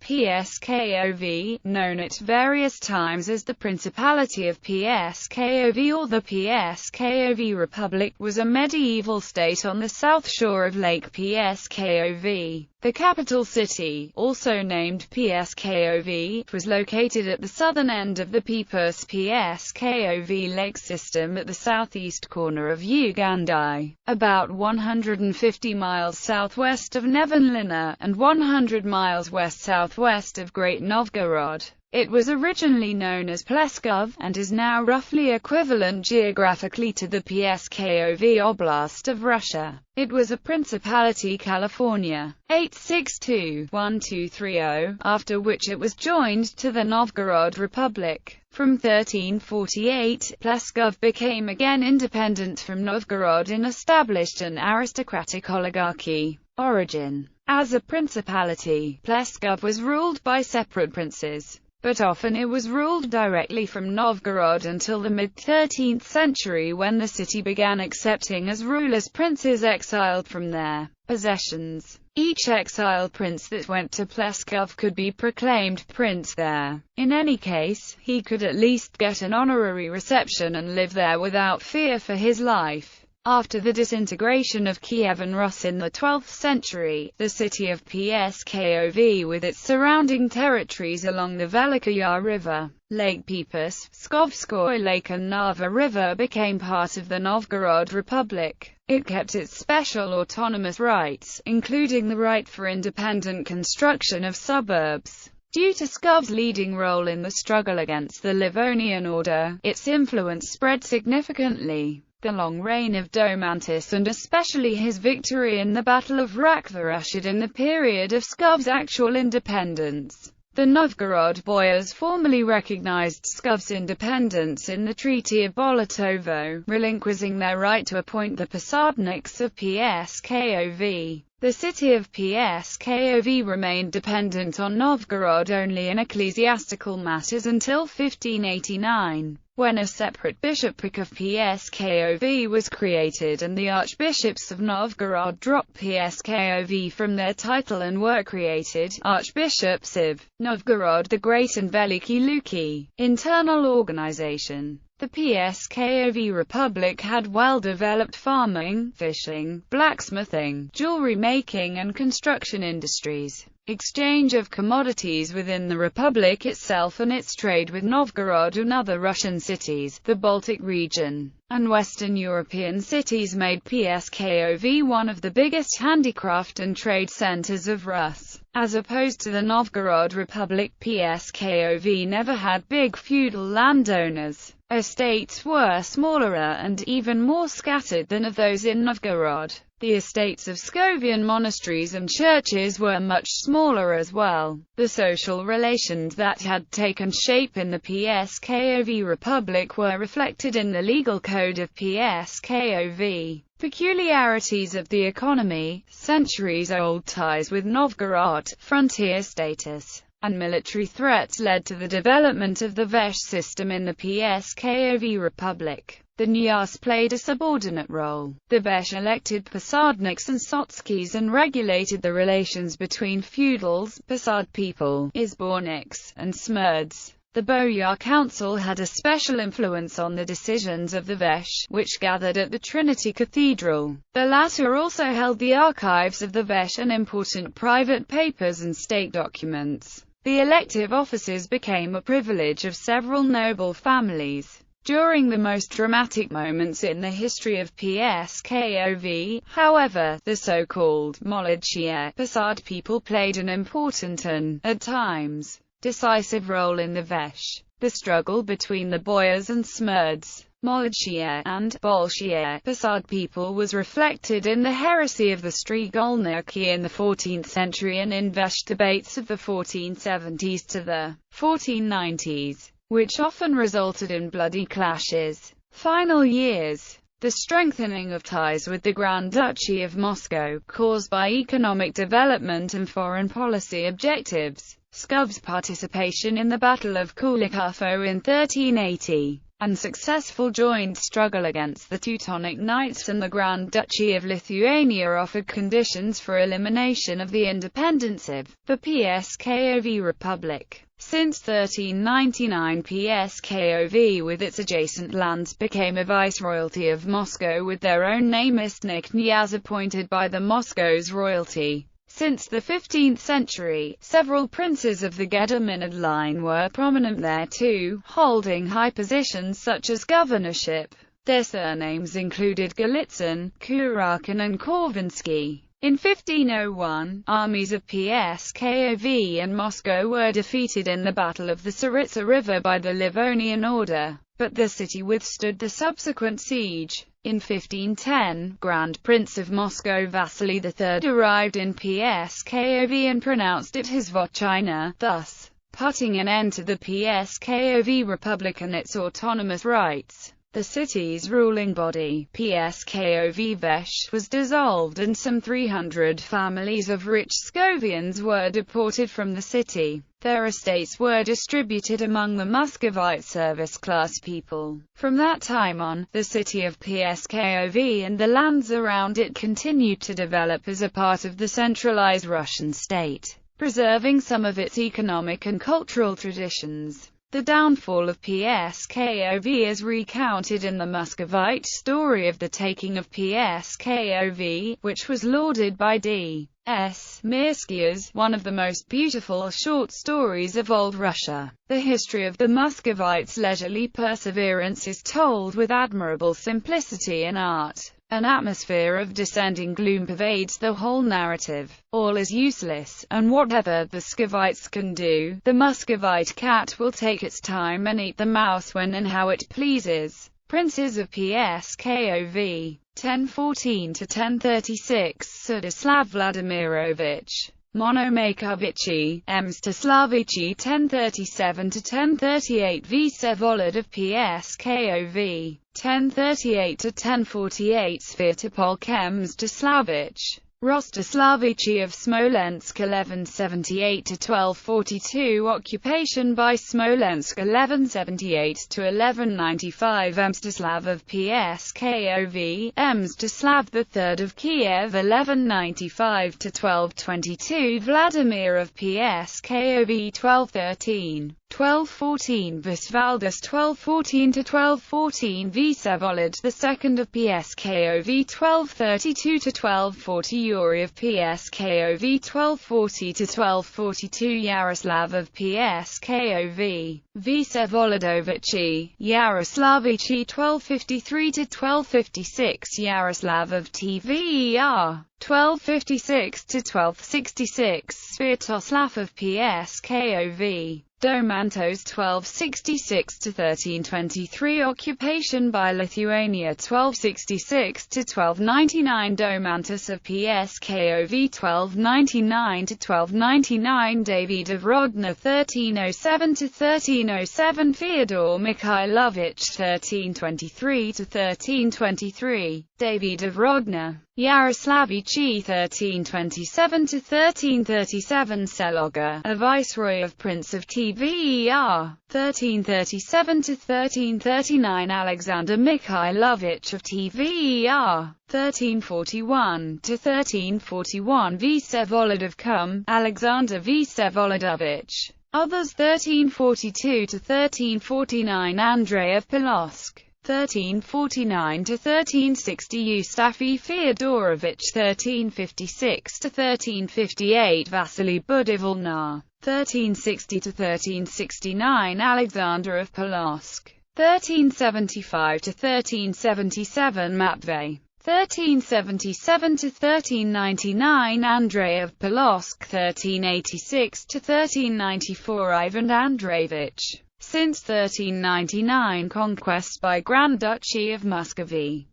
Pskov, known at various times as the Principality of Pskov or the Pskov Republic, was a medieval state on the south shore of Lake Pskov. The capital city, also named Pskov, was located at the southern end of the Pskov lake system at the southeast corner of Ugandai, about 150 miles southwest of Nevanlinna, and 100 miles west-southwest of Great Novgorod. It was originally known as Pskov, and is now roughly equivalent geographically to the Pskov Oblast of Russia. It was a Principality California 862-1230, after which it was joined to the Novgorod Republic. From 1348, Pskov became again independent from Novgorod and established an aristocratic oligarchy. Origin: as a principality, Pskov was ruled by separate princes, but often it was ruled directly from Novgorod until the mid-13th century, when the city began accepting as rulers princes exiled from their possessions. Each exiled prince that went to Pskov could be proclaimed prince there. In any case, he could at least get an honorary reception and live there without fear for his life. After the disintegration of Kievan Rus in the 12th century, the city of Pskov with its surrounding territories along the Velikaya River, Lake Peipus, Pskovskoye Lake and Narva River became part of the Novgorod Republic. It kept its special autonomous rights, including the right for independent construction of suburbs. Due to Pskov's leading role in the struggle against the Livonian order, its influence spread significantly. The long reign of Domantas, and especially his victory in the Battle of Rakvere, ushered in the period of Pskov's actual independence. The Novgorod boyars formally recognized Pskov's independence in the Treaty of Boletovo, relinquishing their right to appoint the Posadniks of Pskov. The city of Pskov remained dependent on Novgorod only in ecclesiastical matters until 1589. When a separate bishopric of Pskov was created and the archbishops of Novgorod dropped Pskov from their title and were created archbishops of Novgorod the Great and Veliki Luki. Internal organization: the Pskov Republic had well-developed farming, fishing, blacksmithing, jewelry making and construction industries. Exchange of commodities within the republic itself and its trade with Novgorod and other Russian cities, the Baltic region, and Western European cities made Pskov one of the biggest handicraft and trade centers of Rus. As opposed to the Novgorod Republic, Pskov never had big feudal landowners. Estates were smaller and even more scattered than of those in Novgorod. The estates of Pskovian monasteries and churches were much smaller as well. The social relations that had taken shape in the Pskov Republic were reflected in the legal code of Pskov. Peculiarities of the economy, centuries-old ties with Novgorod, frontier status, and military threats led to the development of the Vesh system in the Pskov Republic. The Nyas played a subordinate role. The Vesh elected Posadniks and Sotskis and regulated the relations between feudals, Posad people, Izborniks, and Smurds. The Boyar Council had a special influence on the decisions of the Vesh, which gathered at the Trinity Cathedral. The latter also held the archives of the Vesh and important private papers and state documents. The elective offices became a privilege of several noble families. During the most dramatic moments in the history of Pskov, however, the so-called Molodchye Posad people played an important and, at times, decisive role in the Vesh. The struggle between the boyars and Smurds, Molodchye and Bolshye Posad people was reflected in the heresy of the Strigolniki in the 14th century and in Vesh debates of the 1470s to the 1490s. Which often resulted in bloody clashes. Final years. The strengthening of ties with the Grand Duchy of Moscow, caused by economic development and foreign policy objectives. Pskov's participation in the Battle of Kulikafo in 1380. unsuccessful joint struggle against the Teutonic Knights and the Grand Duchy of Lithuania offered conditions for elimination of the independence of the Pskov Republic. Since 1399, Pskov with its adjacent lands became a viceroyalty of Moscow with their own namestnik knyaz appointed by the Moscow's royalty. Since the 15th century, several princes of the Gedominid line were prominent there too, holding high positions such as governorship. Their surnames included Golitsyn, Kurakin and Korvinsky. In 1501, armies of Pskov and Moscow were defeated in the Battle of the Tsaritsa River by the Livonian Order, but the city withstood the subsequent siege. In 1510, Grand Prince of Moscow Vasily III arrived in Pskov and pronounced it his Votchina, thus putting an end to the Pskov Republic and its autonomous rights. The city's ruling body, Pskov Vesh, was dissolved and some 300 families of rich Pskovians were deported from the city. Their estates were distributed among the Muscovite service-class people. From that time on, the city of Pskov and the lands around it continued to develop as a part of the centralized Russian state, preserving some of its economic and cultural traditions. The downfall of Pskov is recounted in the Muscovite story of the taking of Pskov, which was lauded by D.S. Mirsky as one of the most beautiful short stories of old Russia. The history of the Muscovites' leisurely perseverance is told with admirable simplicity and art. An atmosphere of descending gloom pervades the whole narrative. All is useless, and whatever the Muscovites can do, the Muscovite cat will take its time and eat the mouse when and how it pleases. Princes of Pskov, 1014–1036, Sudislav Vladimirovich Monomakovichy, Mstislavichi 1037–1038, Vsevolod of Pskov, 1038–1048, Svятopolk Mstislavich Rostislavichi of Smolensk 1178–1242, occupation by Smolensk 1178–1195, Mstislav of Pskov, Mstislav III of Kiev 1195–1222, Vladimir of Pskov 1213–1214, Visvaldas 1214–1214, Vsevolod II of Pskov 1232–1240, Yuri of Pskov 1240–1242, Yaroslav of Pskov, Vsevolodovichi, Yaroslavichi 1253–1256, Yaroslav of Tver 1256–1266, Sviatoslav of Pskov, Domantos 1266–1323, occupation by Lithuania 1266–1299, Domantos of Pskov 1299–1299, David of Rodna 1307–1307, Fyodor Mikhailovich 1323–1323, David of Rodna, Yaroslavichi 1327–1337, Seloga, a viceroy of Prince of Tver 1337–1339, Alexander Mikhailovich of Tver 1341–1341, Vsevolod of Kum, Alexander Vsevolodovich. Others 1342–1349, Andrei of Polosk 1349–1360, Eustafi Fyodorovich 1356–1358, Vasily Budivolnar 1360–1369, Alexander of Polosk 1375–1377, Matvey 1377–1399, Andrei of Polosk 1386–1394, Ivan Andreevich. Since 1399, conquests by Grand Duchy of Muscovy.